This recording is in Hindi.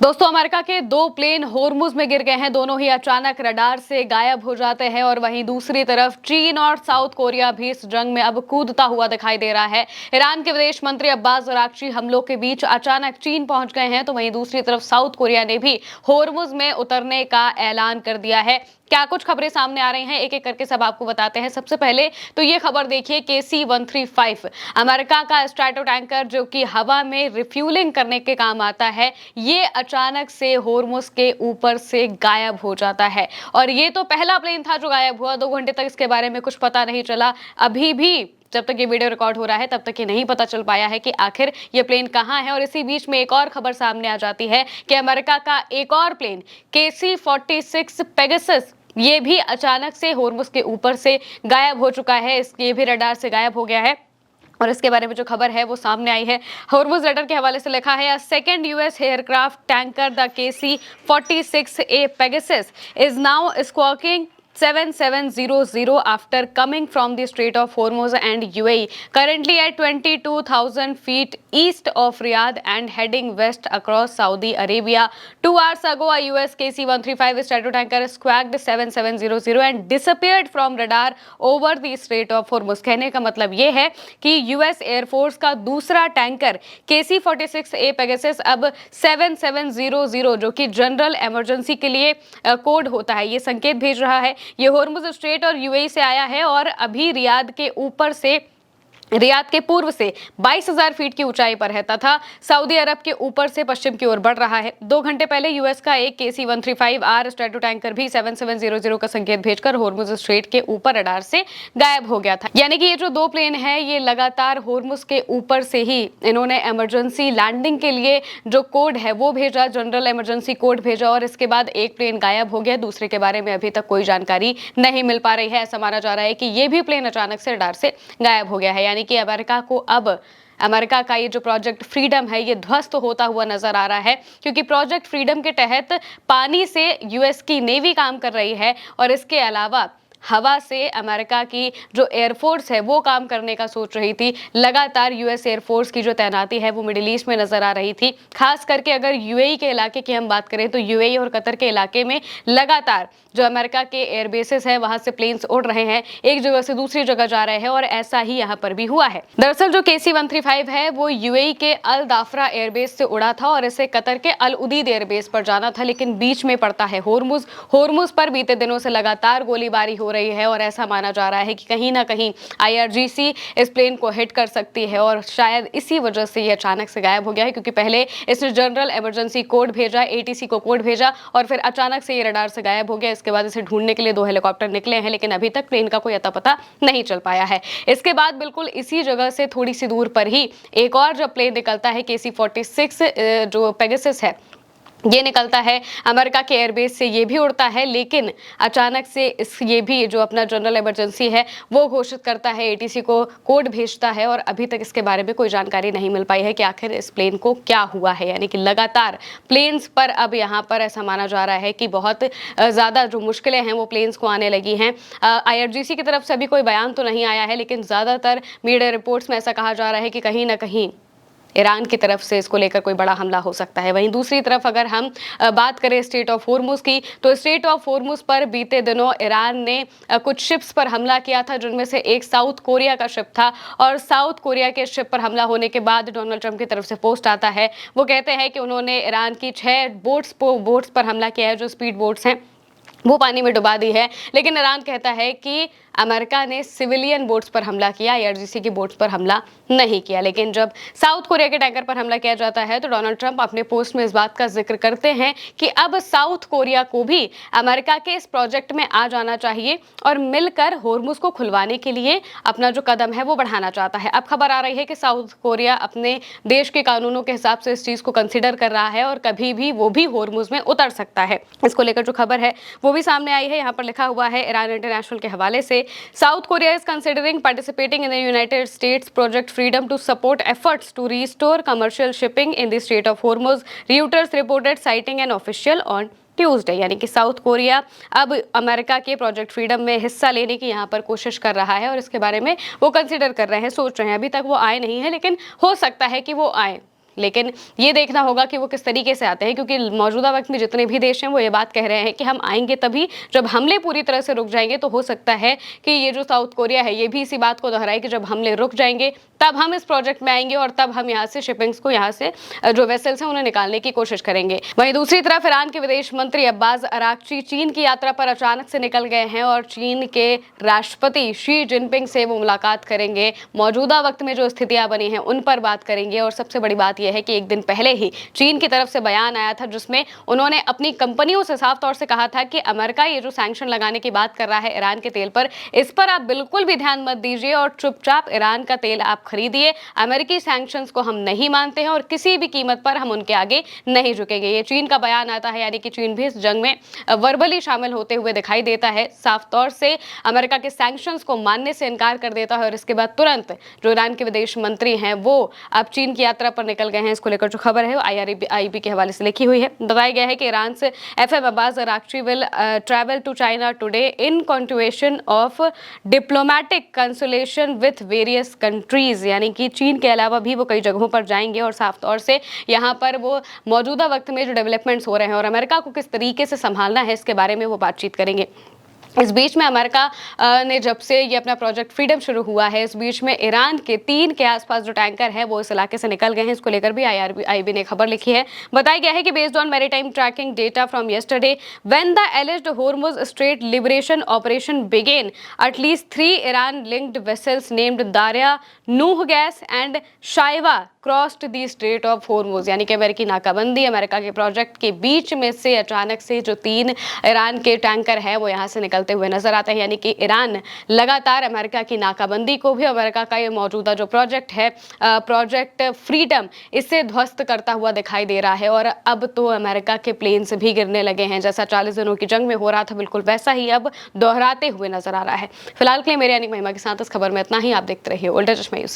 दोस्तों, अमेरिका के दो प्लेन होर्मुज में गिर गए हैं। दोनों ही अचानक रडार से गायब हो जाते हैं और वहीं दूसरी तरफ चीन और साउथ कोरिया भी इस जंग में अब कूदता हुआ दिखाई दे रहा है। ईरान के विदेश मंत्री अब्बास अराक्ची हमलों के बीच अचानक चीन पहुंच गए हैं, तो वहीं दूसरी तरफ साउथ कोरिया ने भी होर्मुज में उतरने का ऐलान कर दिया है। क्या कुछ खबरें सामने आ रही हैं, एक एक करके सब आपको बताते हैं। सबसे पहले तो ये खबर देखिए, KC-135 अमेरिका का स्ट्रैटो टैंकर जो कि हवा में रिफ्यूलिंग करने के काम आता है, ये अचानक से होर्मुज के ऊपर से गायब हो जाता है। और ये तो पहला प्लेन था जो गायब हुआ। 2 घंटे तक इसके बारे में कुछ पता नहीं चला। अभी भी जब तक ये वीडियो रिकॉर्ड हो रहा है तब तक ये नहीं पता चल पाया है कि आखिर ये प्लेन कहां है। और इसी बीच में एक और खबर सामने आ जाती है कि अमेरिका का एक और प्लेन KC-46 पेगासस ये भी अचानक से होर्मुज के ऊपर से गायब हो चुका है। ये भी रडार से गायब हो गया है। और इसके बारे में जो खबर है वो सामने आई है, होर्मुज रडार के हवाले से लिखा है, second US aircraft tanker the KC-46A Pegasus is now squawking 7700 after coming from the Strait of Hormuz and UAE, currently at 22,000 feet east of Riyadh and heading west across Saudi Arabia. 2 hours ago, a US KC-135 strato tanker squawked 7700 and disappeared from radar over the Strait of Hormuz. कहने का मतलब ये है कि US एयरफोर्स का दूसरा टैंकर KC-46A पेगासस अब 7700 जो कि जनरल इमरजेंसी के लिए कोड होता है, ये संकेत भेज रहा है। ये होर्मुज स्ट्रेट और UAE से आया है और अभी रियाद के पूर्व से 22,000 फीट की ऊंचाई पर है तथा सऊदी अरब के ऊपर से पश्चिम की ओर बढ़ रहा है। 2 घंटे पहले यूएस का एक KC-135R स्ट्रैटो टैंकर भी 7700 का संकेत भेजकर होर्मुज स्ट्रेट के ऊपर रडार से गायब हो गया था। यानी कि ये जो 2 प्लेन है ये लगातार होर्मुज के ऊपर से ही इन्होंने इमरजेंसी लैंडिंग के लिए जो कोड है वो भेजा, जनरल इमरजेंसी कोड भेजा, और इसके बाद एक प्लेन गायब हो गया। दूसरे के बारे में अभी तक कोई जानकारी नहीं मिल पा रही है। ऐसा माना जा रहा है कि ये भी प्लेन अचानक से रडार से गायब हो गया है। यानी कि अमेरिका का ये जो प्रोजेक्ट फ्रीडम है ये ध्वस्त होता हुआ नजर आ रहा है, क्योंकि प्रोजेक्ट फ्रीडम के तहत पानी से यूएस की नेवी काम कर रही है और इसके अलावा हवा से अमेरिका की जो एयरफोर्स है वो काम करने का सोच रही थी। लगातार यूएस एयरफोर्स की जो तैनाती है वो मिडिल ईस्ट में नजर आ रही थी। खास करके अगर यूएई के इलाके की हम बात करें तो यूएई और कतर के इलाके में लगातार जो अमेरिका के एयरबेसेस हैं वहां से प्लेन्स उड़ रहे हैं, एक जगह से दूसरी जगह जा रहे हैं, और ऐसा ही यहाँ पर भी हुआ है। दरअसल जो KC-135 है वो यूएई के अल दाफरा एयरबेस से उड़ा था और इसे कतर के अल उदीद एयरबेस पर जाना था, लेकिन बीच में पड़ता है होर्मुज पर बीते दिनों से लगातार गोलीबारी हो रही है और ऐसा माना जा रहा है कि कहीं ना कहीं IRGC इस प्लेन को हिट कर सकती है और शायद इसी वजह से ये अचानक से गायब हो गया है, क्योंकि पहले इसने जनरल इमरजेंसी कोड भेजा, ATC को कोड भेजा, और फिर अचानक से ये रडार से गायब हो गया। इसके बाद इसे ढूंढने के लिए 2 हेलीकॉप्टर निकले हैं, लेकिन अभी तक प्लेन का कोई अता पता नहीं चल पाया है। इसके बाद बिल्कुल इसी जगह से थोड़ी सी दूर पर ही एक और जब प्लेन निकलता है KC-46 जो पेगासस है ये निकलता है अमेरिका के एयरबेस से, ये भी उड़ता है, लेकिन अचानक से ये भी जो अपना जनरल इमरजेंसी है वो घोषित करता है, ATC को कोड भेजता है, और अभी तक इसके बारे में कोई जानकारी नहीं मिल पाई है कि आखिर इस प्लेन को क्या हुआ है। यानी कि लगातार प्लेन्स पर अब यहाँ पर ऐसा माना जा रहा है कि बहुत ज़्यादा जो मुश्किलें हैं वो प्लेन्स को आने लगी हैं। IRGC की तरफ से अभी कोई बयान तो नहीं आया है, लेकिन ज़्यादातर मीडिया रिपोर्ट्स में ऐसा कहा जा रहा है कि कहीं ना कहीं ईरान की तरफ से इसको लेकर कोई बड़ा हमला हो सकता है। वहीं दूसरी तरफ अगर हम बात करें स्ट्रेट ऑफ होर्मुज की, तो स्ट्रेट ऑफ होर्मुज पर बीते दिनों ईरान ने कुछ शिप्स पर हमला किया था, जिनमें से एक साउथ कोरिया का शिप था। और साउथ कोरिया के शिप पर हमला होने के बाद डोनाल्ड ट्रंप की तरफ से पोस्ट आता है, वो कहते हैं कि उन्होंने ईरान की 6 बोट्स पर हमला किया है, जो स्पीड बोट्स हैं वो पानी में डुबा दी है। लेकिन ईरान कहता है कि अमेरिका ने सिविलियन बोट्स पर हमला किया, IRGC की बोट्स पर हमला नहीं किया। लेकिन जब साउथ कोरिया के टैंकर पर हमला किया जाता है तो डोनाल्ड ट्रंप अपने पोस्ट में इस बात का जिक्र करते हैं कि अब साउथ कोरिया को भी अमेरिका के इस प्रोजेक्ट में आ जाना चाहिए और मिलकर होर्मुज को खुलवाने के लिए अपना जो कदम है वो बढ़ाना चाहता है। अब खबर आ रही है कि साउथ कोरिया अपने देश के कानूनों के हिसाब से इस चीज को कंसिडर कर रहा है और कभी भी वो भी होर्मुज में उतर सकता है। इसको लेकर जो खबर है वो भी सामने आई है। यहाँ पर लिखा हुआ है ईरान इंटरनेशनल के हवाले से, South Korea is considering participating in the United States project freedom to support efforts to restore commercial shipping in the strait of Hormuz, Reuters reported citing an official on Tuesday. यानी कि साउथ कोरिया अब अमेरिका के प्रोजेक्ट फ्रीडम में हिस्सा लेने की यहाँ पर कोशिश कर रहा है और इसके बारे में वो कंसिडर कर रहे हैं, सोच रहे हैं। अभी तक वो आए नहीं है, लेकिन हो सकता है कि वो आए। लेकिन ये देखना होगा कि वो किस तरीके से आते हैं, क्योंकि मौजूदा वक्त में जितने भी देश हैं वो ये बात कह रहे हैं कि हम आएंगे तभी जब हमले पूरी तरह से रुक जाएंगे। तो हो सकता है कि ये जो साउथ कोरिया है ये भी इसी बात को दोहराए कि जब हमले रुक जाएंगे तब हम इस प्रोजेक्ट में आएंगे और तब हम यहाँ से शिपिंग्स को, यहाँ से जो वेसल्स हैं उन्हें निकालने की कोशिश करेंगे। वहीं दूसरी तरफ ईरान के विदेश मंत्री अब्बास अराक्ची चीन की यात्रा पर अचानक से निकल गए हैं और चीन के राष्ट्रपति शी जिनपिंग से वो मुलाकात करेंगे, मौजूदा वक्त में जो स्थितियां बनी हैं उन पर बात करेंगे। और सबसे बड़ी बात यह है कि एक दिन पहले ही चीन की तरफ से बयान आया था जिसमें उन्होंने अपनी कंपनियों से साफ तौर से कहा था कि अमेरिका ये जो सैंक्शन लगाने की बात कर रहा है ईरान के तेल पर, इस पर आप बिल्कुल भी ध्यान मत दीजिए और चुपचाप ईरान का तेल आप खरीदिए। अमेरिकी सैंक्शंस को हम नहीं मानते हैं और किसी भी कीमत पर हम उनके आगे नहीं झुकेंगे। ये चीन का बयान आता है, यानी कि चीन भी इस जंग में वर्बली शामिल होते हुए दिखाई देता है, साफ तौर से अमेरिका के सैंक्शंस को मानने से इनकार कर देता है। और इसके बाद तुरंत जो ईरान के विदेश मंत्री हैं वो अब चीन की यात्रा पर निकल गए हैं। इसको लेकर जो खबर है वो IRIB के हवाले से लिखी हुई है। बताया गया है कि ईरान से FM Abbas Araghchi will travel to China today in continuation of diplomatic consultation with various countries, यानी कि चीन के अलावा भी वो कई जगहों पर जाएंगे और साफ तौर से यहाँ पर वो मौजूदा वक्त में जो डेवलपमेंट्स हो रहे हैं और अमेरिका को किस तरीके से संभालना है इसके बारे में वो बातचीत करेंगे। इस बीच में अमेरिका ने जब से ये अपना प्रोजेक्ट फ्रीडम शुरू हुआ है, इस बीच में ईरान के 3 के आसपास जो टैंकर है वो इस इलाके से निकल गए हैं। इसको लेकर भी IRIB ने खबर लिखी है। बताया गया है कि based on maritime tracking data from yesterday when the alleged Hormuz strait liberation operation began, at least 3 Iran linked vessels named Daria, Nooh gas and शाइवा crossed the strait of Hormuz, यानी कि अमेरिकी नाकाबंदी अमेरिका के प्रोजेक्ट के बीच में से अचानक से जो 3 ईरान के टैंकर है वो यहाँ से निकलते हुए नजर आते हैं। यानी कि ईरान लगातार अमेरिका की नाकाबंदी को भी, अमेरिका का ये मौजूदा जो प्रोजेक्ट है प्रोजेक्ट फ्रीडम, इससे ध्वस्त करता हुआ दिखाई दे रहा है। और अब तो अमेरिका के प्लेन्स भी गिरने लगे हैं, जैसा 40 दिनों की जंग में हो रहा था बिल्कुल वैसा ही अब दोहराते हुए नजर आ रहा है। फिलहाल के लिए मेरे यानी महिमा के साथ इस खबर में इतना ही। आप देखते रहिए उल्टा चश्मा।